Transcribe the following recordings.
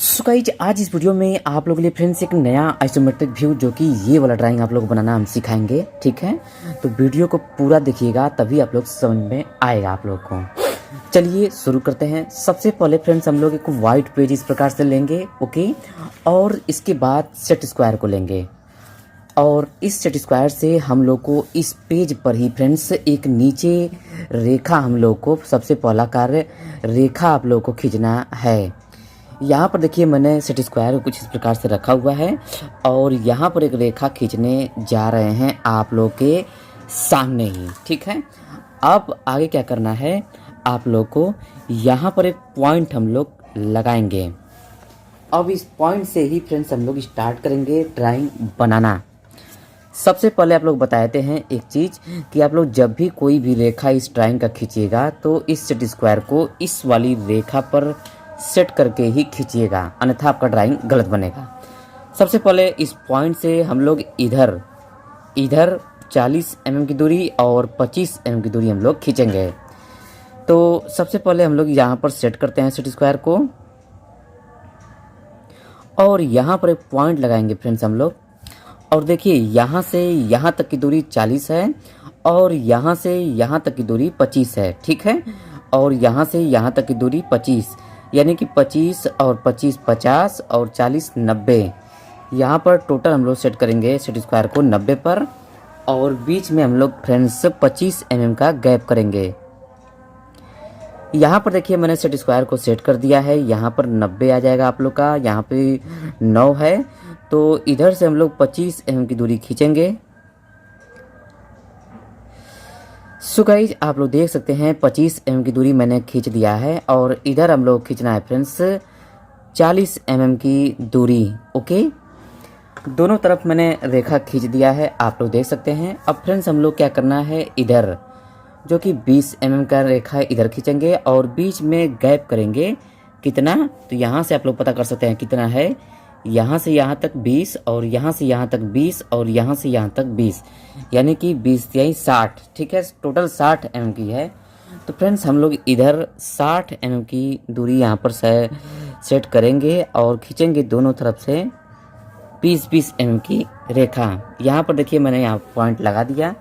So guys आज इस video में आप लोगों के लिए फ्रेंड्स एक नया आइसोमेट्रिक व्यू जो कि ये वाला ड्राइंग आप लोग बनाना हम सिखाएंगे। ठीक है, तो वीडियो को पूरा देखिएगा तभी आप लोग समझ में आएगा आप लोग को। चलिए शुरू करते हैं। सबसे पहले फ्रेंड्स हम लोग एक वाइट पेज इस प्रकार से लेंगे, ओके, और इसके बाद सेट स्क्वायर को लेंगे और इस सेट स्क्वायर से हम लोग को इस पेज पर ही फ्रेंड्स एक नीचे रेखा हम लोग को सबसे पहला कार्य रेखा आप लोग को खींचना है। यहाँ पर देखिए मैंने सेट स्क्वायर को कुछ इस प्रकार से रखा हुआ है और यहाँ पर एक रेखा खींचने जा रहे हैं आप लोग के सामने ही। ठीक है, अब आगे क्या करना है, आप लोग को यहाँ पर एक पॉइंट हम लोग लगाएंगे। अब इस पॉइंट से ही फ्रेंड्स हम लोग स्टार्ट करेंगे ड्राइंग बनाना। सबसे पहले आप लोग बताते हैं एक चीज़ कि आप लोग जब भी कोई भी रेखा इस ड्राइंग का खींचिएगा तो इस सेट स्क्वायर को इस वाली रेखा पर सेट करके ही खींचिएगा, अन्यथा आपका ड्राइंग गलत बनेगा। सबसे पहले इस पॉइंट से हम लोग इधर 40 mm की दूरी और 25 mm की दूरी हम लोग खींचेंगे। तो सबसे पहले हम लोग यहाँ पर सेट करते हैं सेट स्क्वायर को और यहाँ पर एक पॉइंट लगाएंगे फ्रेंड्स हम लोग। और देखिए यहाँ से यहाँ तक की दूरी 40 है और यहाँ से यहाँ तक की दूरी 25 है। ठीक है, और यहाँ से यहाँ तक की दूरी 25, यानी कि 25 और 25 50 और 40 90। यहाँ पर टोटल हम लोग सेट करेंगे सेट स्क्वायर को 90 पर और बीच में हम लोग फ्रेंड्स 25 mm का गैप करेंगे। यहाँ पर देखिए मैंने सेट स्क्वायर को सेट कर दिया है, यहाँ पर 90 आ जाएगा आप लोग का, यहाँ पे 9 है, तो इधर से हम लोग 25 mm की दूरी खींचेंगे। सो गाइज आप लोग देख सकते हैं 25 mm की दूरी मैंने खींच दिया है और इधर हम लोग खींचना है फ्रेंड्स 40 mm की दूरी। ओके, दोनों तरफ मैंने रेखा खींच दिया है, आप लोग देख सकते हैं। अब फ्रेंड्स हम लोग क्या करना है, इधर जो कि 20 mm का रेखा इधर खींचेंगे और बीच में गैप करेंगे कितना, तो यहाँ से आप लोग पता कर सकते हैं कितना है। यहाँ से यहाँ तक 20 और यहाँ से यहाँ तक 20 और यहाँ से यहाँ तक 20, यानी कि 20 यही 60। ठीक है, टोटल 60 mm की है। तो फ्रेंड्स हम लोग इधर 60 mm की दूरी यहाँ पर सेट करेंगे और खींचेंगे दोनों तरफ से 20-20 mm की रेखा। यहाँ पर देखिए मैंने यहाँ पॉइंट लगा दिया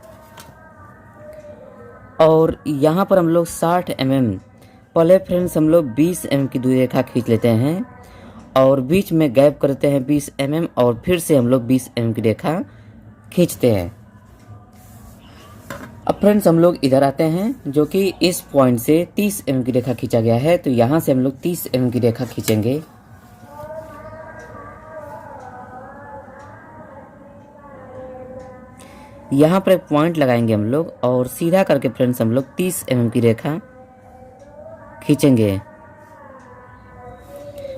और यहाँ पर हम लोग 60 mm पहले फ्रेंड्स हम लोग 20 mm की दूरी रेखा खींच लेते हैं और बीच में गैप करते हैं 20 mm और फिर से हम लोग 20 mm की रेखा खींचते हैं। अब फ्रेंड्स हम लोग इधर आते हैं जो कि इस पॉइंट से 30 mm की रेखा खींचा गया है, तो यहाँ से हम लोग 30 mm की रेखा खींचेंगे। यहाँ पर एक पॉइंट लगाएंगे हम लोग और सीधा करके फ्रेंड्स हम लोग 30 mm की रेखा खींचेंगे।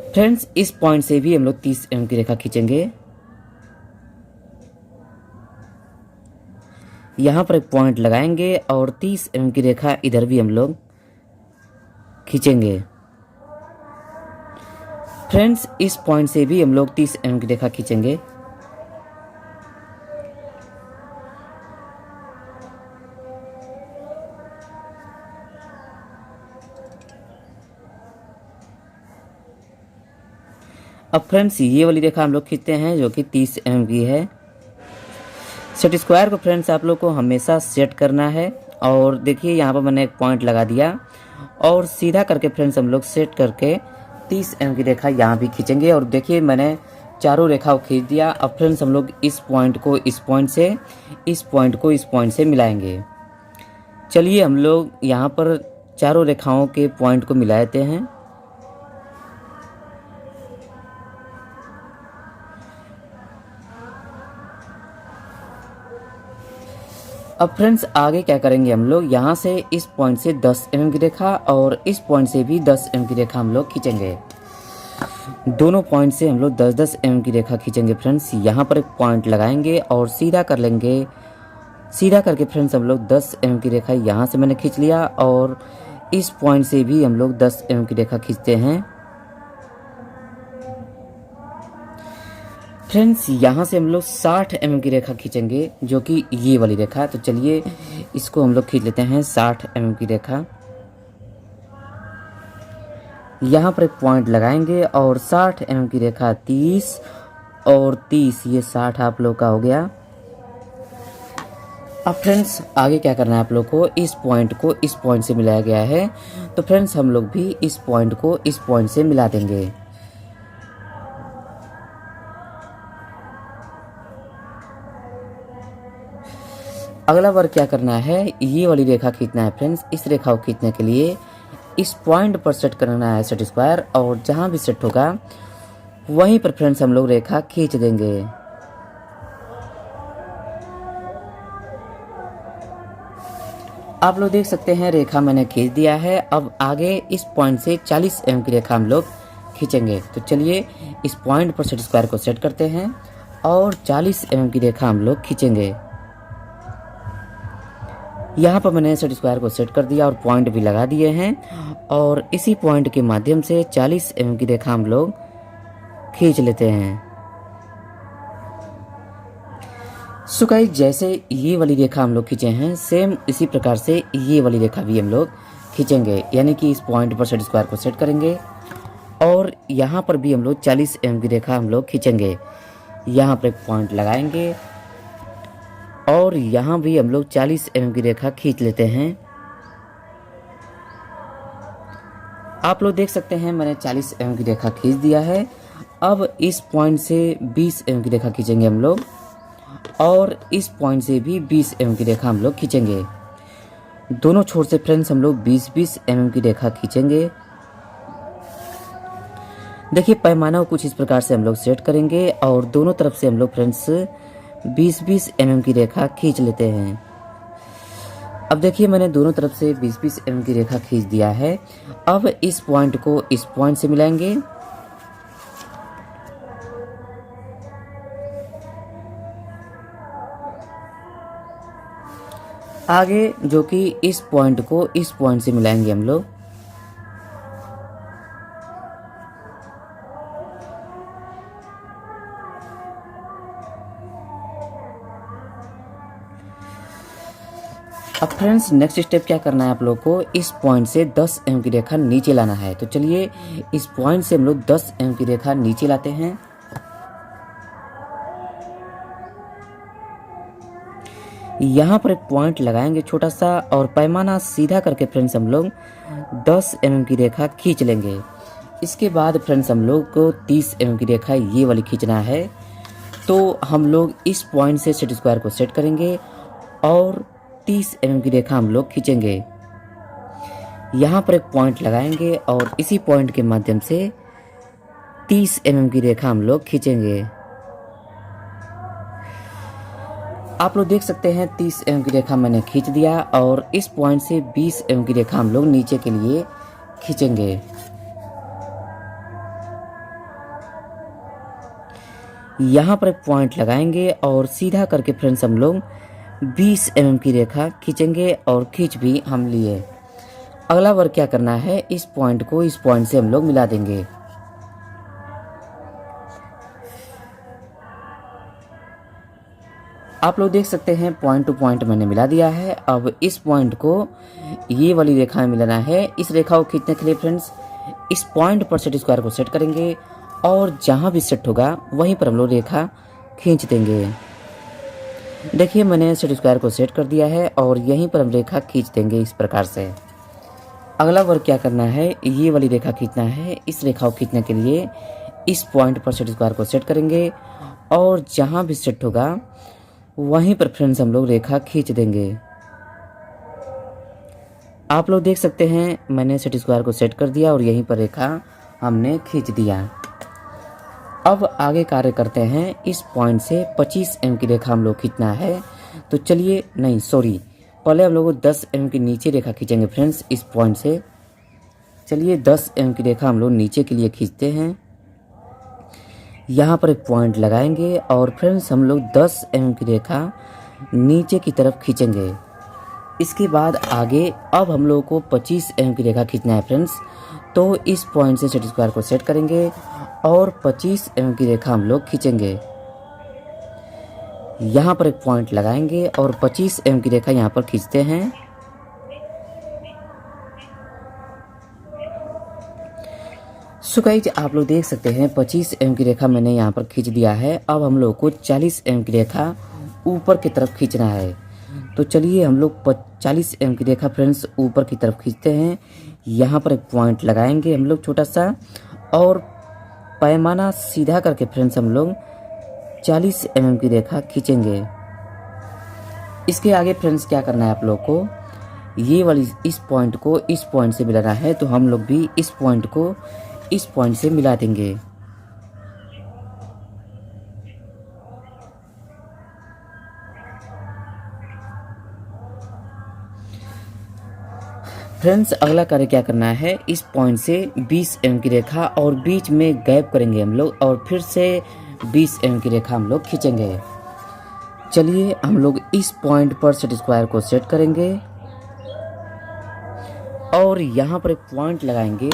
फ्रेंड्स इस पॉइंट से भी हम लोग 30 mm की रेखा खींचेंगे। यहाँ पर एक पॉइंट लगाएंगे और 30 mm की रेखा इधर भी हम लोग खींचेंगे। फ्रेंड्स इस पॉइंट से भी हम लोग 30 mm की रेखा खींचेंगे। अब फ्रेंड्स ये वाली रेखा हम लोग खींचते हैं जो कि 30 mm की है। सेट स्क्वायर को फ्रेंड्स आप लोग को हमेशा सेट करना है और देखिए यहाँ पर मैंने एक पॉइंट लगा दिया और सीधा करके फ्रेंड्स हम लोग सेट करके 30 mm की रेखा यहाँ भी खींचेंगे। और देखिए मैंने चारों रेखा को खींच दिया। अब फ्रेंड्स हम लोग इस पॉइंट को इस पॉइंट से, इस पॉइंट को इस पॉइंट से मिलाएंगे। चलिए हम लोग यहाँ पर चारों रेखाओं के पॉइंट को मिला देते हैं। अब फ्रेंड्स आगे क्या करेंगे, हम लोग यहाँ से इस पॉइंट से 10 mm की रेखा और इस पॉइंट से भी 10 mm की रेखा हम लोग खींचेंगे। दोनों पॉइंट से हम लोग 10-10 mm की रेखा खींचेंगे। फ्रेंड्स यहाँ पर एक पॉइंट लगाएंगे और सीधा कर लेंगे। सीधा करके फ्रेंड्स हम लोग 10 mm की रेखा यहाँ से मैंने खींच लिया और इस पॉइंट से भी हम लोग 10 mm की रेखा खींचते हैं। फ्रेंड्स यहाँ से हम लोग 60 mm की रेखा खींचेंगे जो कि ये वाली रेखा। तो चलिए इसको हम लोग खींच लेते हैं 60 mm की रेखा। यहाँ पर एक पॉइंट लगाएंगे और 60 mm की रेखा 30 और 30, ये 60 आप लोग का हो गया। अब फ्रेंड्स आगे क्या करना है आप लोग को, इस पॉइंट को इस पॉइंट से मिलाया गया है, तो फ्रेंड्स हम लोग भी इस पॉइंट को इस पॉइंट से मिला देंगे। अगला वर्क क्या करना है, ये वाली रेखा खींचना है फ्रेंड्स। इस रेखा को खींचने के लिए इस पॉइंट पर सेट करना है सेट स्क्वायर, और जहाँ भी सेट होगा वहीं पर फ्रेंड्स हम लोग रेखा खींच देंगे। आप लोग देख सकते हैं रेखा मैंने खींच दिया है। अब आगे इस पॉइंट से 40 mm की रेखा हम लोग खींचेंगे। तो चलिए इस पॉइंट पर सेट स्क्वायर को सेट करते हैं और 40 mm की रेखा हम लोग खींचेंगे। यहाँ पर मैंने सेट स्क्वायर को सेट कर दिया और पॉइंट भी लगा दिए हैं, और इसी पॉइंट के माध्यम से 40 mm की रेखा हम लोग खींच लेते हैं। सो गाइस, जैसे ये वाली रेखा हम लोग खींचे हैं, सेम इसी प्रकार से ये वाली रेखा भी हम लोग खींचेंगे। यानी कि इस पॉइंट पर सेट स्क्वायर को सेट करेंगे और यहाँ पर भी हम लोग 40 mm की रेखा हम लोग खींचेंगे। यहाँ पर एक पॉइंट लगाएंगे और यहाँ भी हम लोग 40 mm की रेखा खींच लेते हैं। आप लोग देख सकते हैं मैंने 40 mm की रेखा खींच दिया है। अब इस पॉइंट से 20 mm की रेखा खींचेंगे हम लोग, और इस पॉइंट से भी 20 mm की रेखा हम लोग खींचेंगे। दोनों छोर से फ्रेंड्स हम लोग 20-20 mm की रेखा खींचेंगे। देखिए पैमाना को कुछ इस प्रकार से हम लोग सेट करेंगे और दोनों तरफ से हम लोग फ्रेंड्स 20-20 mm की रेखा खींच लेते हैं। अब देखिए मैंने दोनों तरफ से 20-20 mm की रेखा खींच दिया है। अब इस पॉइंट को इस पॉइंट से मिलाएंगे। आगे जो कि इस पॉइंट को इस पॉइंट से मिलाएंगे हम लोग। अब फ्रेंड्स नेक्स्ट स्टेप क्या करना है आप लोग को, इस पॉइंट से 10 mm की रेखा नीचे लाना है। तो चलिए इस पॉइंट से हम लोग 10 mm की रेखा नीचे लाते हैं। यहाँ पर एक पॉइंट लगाएंगे छोटा सा, और पैमाना सीधा करके फ्रेंड्स हम लोग 10 mm की रेखा खींच लेंगे। इसके बाद फ्रेंड्स हम लोग को 30 mm की रेखा ये वाली खींचना है। तो हम लोग इस पॉइंट से सेट स्क्वायर को सेट करेंगे और 30 mm की रेखा हम लोग खींचेंगे। यहाँ पर एक पॉइंट लगाएंगे और इसी पॉइंट के माध्यम से 30 mm की रेखा हम लोग खींचेंगे। आप लोग देख सकते हैं 30 mm की रेखा मैंने खींच दिया, और इस पॉइंट से 20 mm की रेखा हम लोग नीचे के लिए खींचेंगे। यहाँ पर एक पॉइंट लगाएंगे और सीधा करके फ्रेंड्स हम लोग 20 mm की रेखा खींचेंगे, और खींच भी हम लिए। अगला वर्क क्या करना है, इस पॉइंट को इस पॉइंट से हम लोग मिला देंगे। आप लोग देख सकते हैं पॉइंट टू पॉइंट मैंने मिला दिया है। अब इस पॉइंट को ये वाली रेखा में मिलाना है। इस रेखा को खींचने के लिए फ्रेंड्स इस पॉइंट पर सेट स्क्वायर को सेट करेंगे, और जहाँ भी सेट होगा वहीं पर हम लोग रेखा खींच देंगे। देखिए मैंने सेट स्क्वायर को सेट कर दिया है और यहीं पर हम रेखा खींच देंगे इस प्रकार से। अगला वर्क क्या करना है, ये वाली रेखा खींचना है। इस रेखा को खींचने के लिए इस पॉइंट पर सेट स्क्वायर को सेट करेंगे, और जहाँ भी सेट होगा वहीं पर फ्रेंड्स हम लोग रेखा खींच देंगे। आप लोग देख सकते हैं मैंने सेट स्क्वायर को सेट कर दिया और यहीं पर रेखा हमने खींच दिया। अब आगे कार्य करते हैं। इस पॉइंट से 25 mm की रेखा हम लोग खींचना है। तो चलिए, नहीं सॉरी, पहले हम लोग 10 mm की नीचे रेखा खींचेंगे फ्रेंड्स इस पॉइंट से। चलिए 10 mm की रेखा हम लोग नीचे के लिए खींचते हैं। यहाँ पर एक पॉइंट लगाएंगे और फ्रेंड्स हम लोग 10 mm की रेखा नीचे की तरफ खींचेंगे। इसके बाद आगे अब हम लोगों को 25 mm की रेखा खींचना है फ्रेंड्स। तो इस पॉइंट से सेट स्क्वायर को सेट करेंगे और 25 mm की रेखा हम लोग खींचेंगे। यहाँ पर एक पॉइंट लगाएंगे और 25 mm की रेखा यहाँ पर खींचते हैं। सो गाइस आप लोग देख सकते हैं 25 एम की रेखा मैंने यहाँ पर खींच दिया है। अब हम लोग को 40 एम की रेखा ऊपर की तरफ खींचना है। तो चलिए हम लोग 40 एम की रेखा फ्रेंड्स ऊपर की तरफ खींचते हैं। यहाँ पर एक पॉइंट लगाएंगे हम लोग छोटा सा, और पैमाना सीधा करके फ्रेंड्स हम लोग 40 एम की रेखा खींचेंगे। इसके आगे फ्रेंड्स क्या करना है आप लोग को, ये वाली इस पॉइंट को इस पॉइंट से मिलाना है। तो हम लोग भी इस पॉइंट को इस पॉइंट से मिला देंगे। फ्रेंड्स अगला कार्य क्या करना है, इस पॉइंट से 20 एम की रेखा और बीच में गैप करेंगे हम लोग, और फिर से 20 एम की रेखा हम लोग खींचेंगे। चलिए हम लोग इस पॉइंट पर सेट स्क्वायर को सेट करेंगे और यहाँ पर एक पॉइंट लगाएंगे,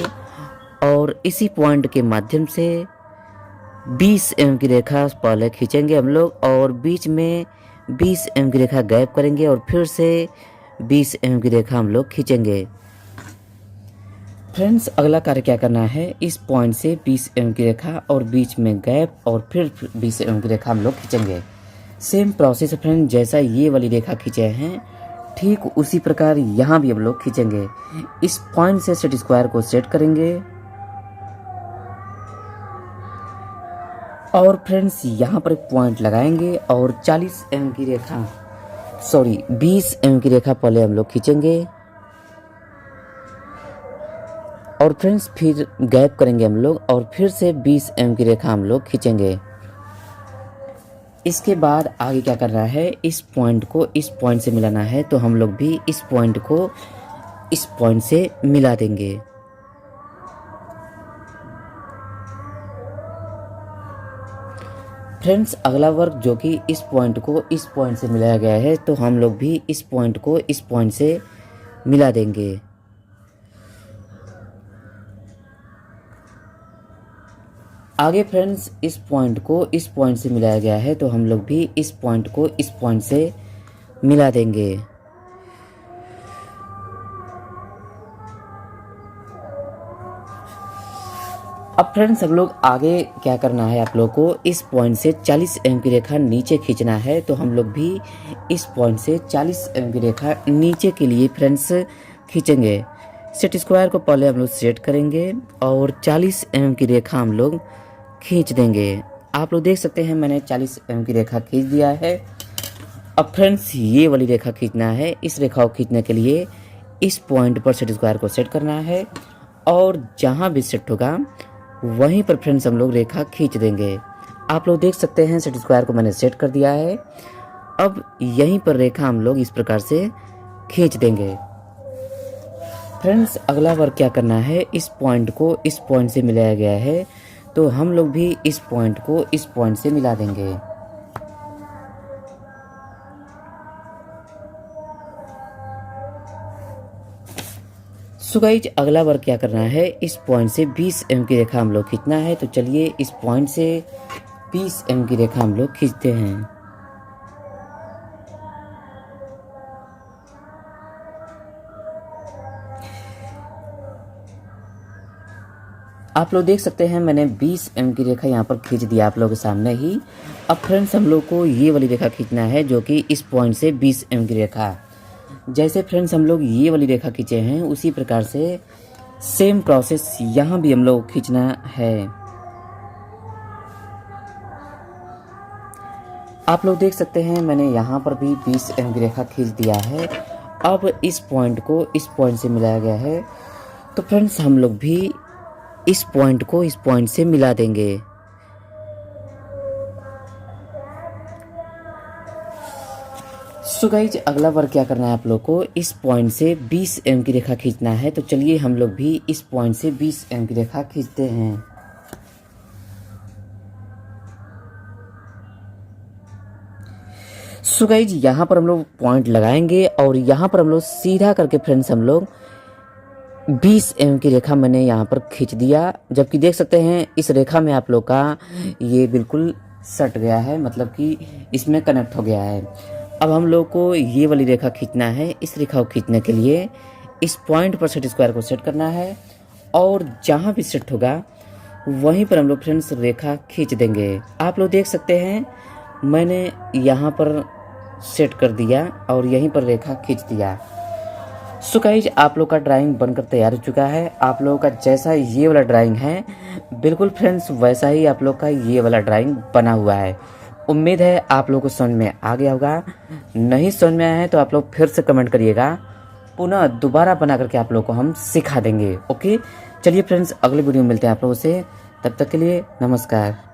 और इसी पॉइंट के माध्यम से 20 एम की रेखा पहले खींचेंगे हम लोग, और बीच में 20 एम की रेखा गैप करेंगे, और फिर से 20 एम की रेखा हम लोग खींचेंगे। फ्रेंड्स अगला कार्य क्या करना है, इस पॉइंट से 20 एम की रेखा और बीच में गैप, और फिर 20 एम की रेखा हम लोग खींचेंगे। सेम प्रोसेस फ्रेंड, जैसा ये वाली रेखा खींचे हैं ठीक उसी प्रकार यहाँ भी हम लोग खींचेंगे। इस पॉइंट से सेट स्क्वायर को सेट करेंगे, और फ्रेंड्स यहाँ पर एक पॉइंट लगाएंगे, और 40 एम की रेखा 20 एम की रेखा पहले हम लोग खींचेंगे, और फ्रेंड्स फिर गैप करेंगे हम लोग, और फिर से 20 एम की रेखा हम लोग खींचेंगे। इसके बाद आगे क्या करना है, इस पॉइंट को इस पॉइंट से मिलाना है। तो हम लोग भी इस पॉइंट को इस पॉइंट से मिला देंगे। फ्रेंड्स अगला वर्क जो कि इस पॉइंट को इस पॉइंट से मिलाया गया है, तो हम लोग भी इस पॉइंट को इस पॉइंट से मिला देंगे। आगे फ्रेंड्स इस पॉइंट को इस पॉइंट से मिलाया गया है, तो हम लोग भी इस पॉइंट को इस पॉइंट से मिला देंगे। अब फ्रेंड्स हम लोग आगे क्या करना है, आप लोग को इस पॉइंट से 40 एम की रेखा नीचे खींचना है। तो हम लोग भी इस पॉइंट से 40 एम की रेखा नीचे के लिए फ्रेंड्स खींचेंगे। सेट स्क्वायर को पहले हम लोग सेट करेंगे, और 40 एम की रेखा हम लोग खींच देंगे। आप लोग देख सकते हैं मैंने 40 एम की रेखा खींच दिया है। अब फ्रेंड्स ये वाली रेखा खींचना है। इस रेखा को खींचने के लिए इस पॉइंट पर सेट स्क्वायर को सेट करना है, और जहाँ भी सेट होगा वहीं पर फ्रेंड्स हम लोग रेखा खींच देंगे। आप लोग देख सकते हैं सेट स्क्वायर को मैंने सेट कर दिया है। अब यहीं पर रेखा हम लोग इस प्रकार से खींच देंगे। फ्रेंड्स अगला वर्क क्या करना है, इस पॉइंट को इस पॉइंट से मिलाया गया है, तो हम लोग भी इस पॉइंट को इस पॉइंट से मिला देंगे। सो गाइस अगला वर्क क्या करना है, इस पॉइंट से 20 एम की रेखा हम लोग खींचना है। तो चलिए इस पॉइंट से 20 एम की रेखा हम लोग खींचते हैं। आप लोग देख सकते हैं मैंने 20 एम की रेखा यहाँ पर खींच दिया आप लोगों के सामने ही। अब फ्रेंड्स हम लोग को ये वाली रेखा खींचना है, जो कि इस पॉइंट से 20 एम की रेखा। जैसे फ्रेंड्स हम लोग ये वाली रेखा खींचे हैं, उसी प्रकार से सेम प्रोसेस यहाँ भी हम लोग खींचना है। आप लोग देख सकते हैं मैंने यहाँ पर भी 20 एम की रेखा खींच दिया है। अब इस पॉइंट को इस पॉइंट से मिलाया गया है, तो फ्रेंड्स हम लोग भी इस पॉइंट को इस पॉइंट से मिला देंगे। सो गाइज अगला वर्क क्या करना है, आप लोग को इस पॉइंट से 20 एम की रेखा खींचना है। तो चलिए हम लोग भी इस पॉइंट से 20 एम की रेखा खींचते हैं। सो गाइज यहाँ पर हम लोग पॉइंट लगाएंगे, और यहाँ पर हम लोग सीधा करके फ्रेंड्स हम लोग 20 एम की रेखा मैंने यहाँ पर खींच दिया। जबकि देख सकते हैं इस रेखा में आप लोग का ये बिल्कुल सट गया है, मतलब कि इसमें कनेक्ट हो गया है। अब हम लोग को ये वाली रेखा खींचना है। इस रेखा को खींचने के लिए इस पॉइंट पर सेट स्क्वायर को सेट करना है, और जहाँ भी सेट होगा वहीं पर हम लोग फ्रेंड्स रेखा खींच देंगे। आप लोग देख सकते हैं मैंने यहाँ पर सेट कर दिया और यहीं पर रेखा खींच दिया। सो गाइज आप लोग का ड्राइंग बनकर तैयार हो चुका है। आप लोगों का जैसा ये वाला ड्राइंग है बिल्कुल फ्रेंड्स वैसा ही आप लोग का ये वाला ड्राइंग बना हुआ है। उम्मीद है आप लोगों को समझ में आ गया होगा। नहीं समझ में आया है तो आप लोग फिर से कमेंट करिएगा, पुनः दोबारा बना करके आप लोग को हम सिखा देंगे। ओके चलिए फ्रेंड्स अगले वीडियो में मिलते हैं आप लोगों से, तब तक के लिए नमस्कार।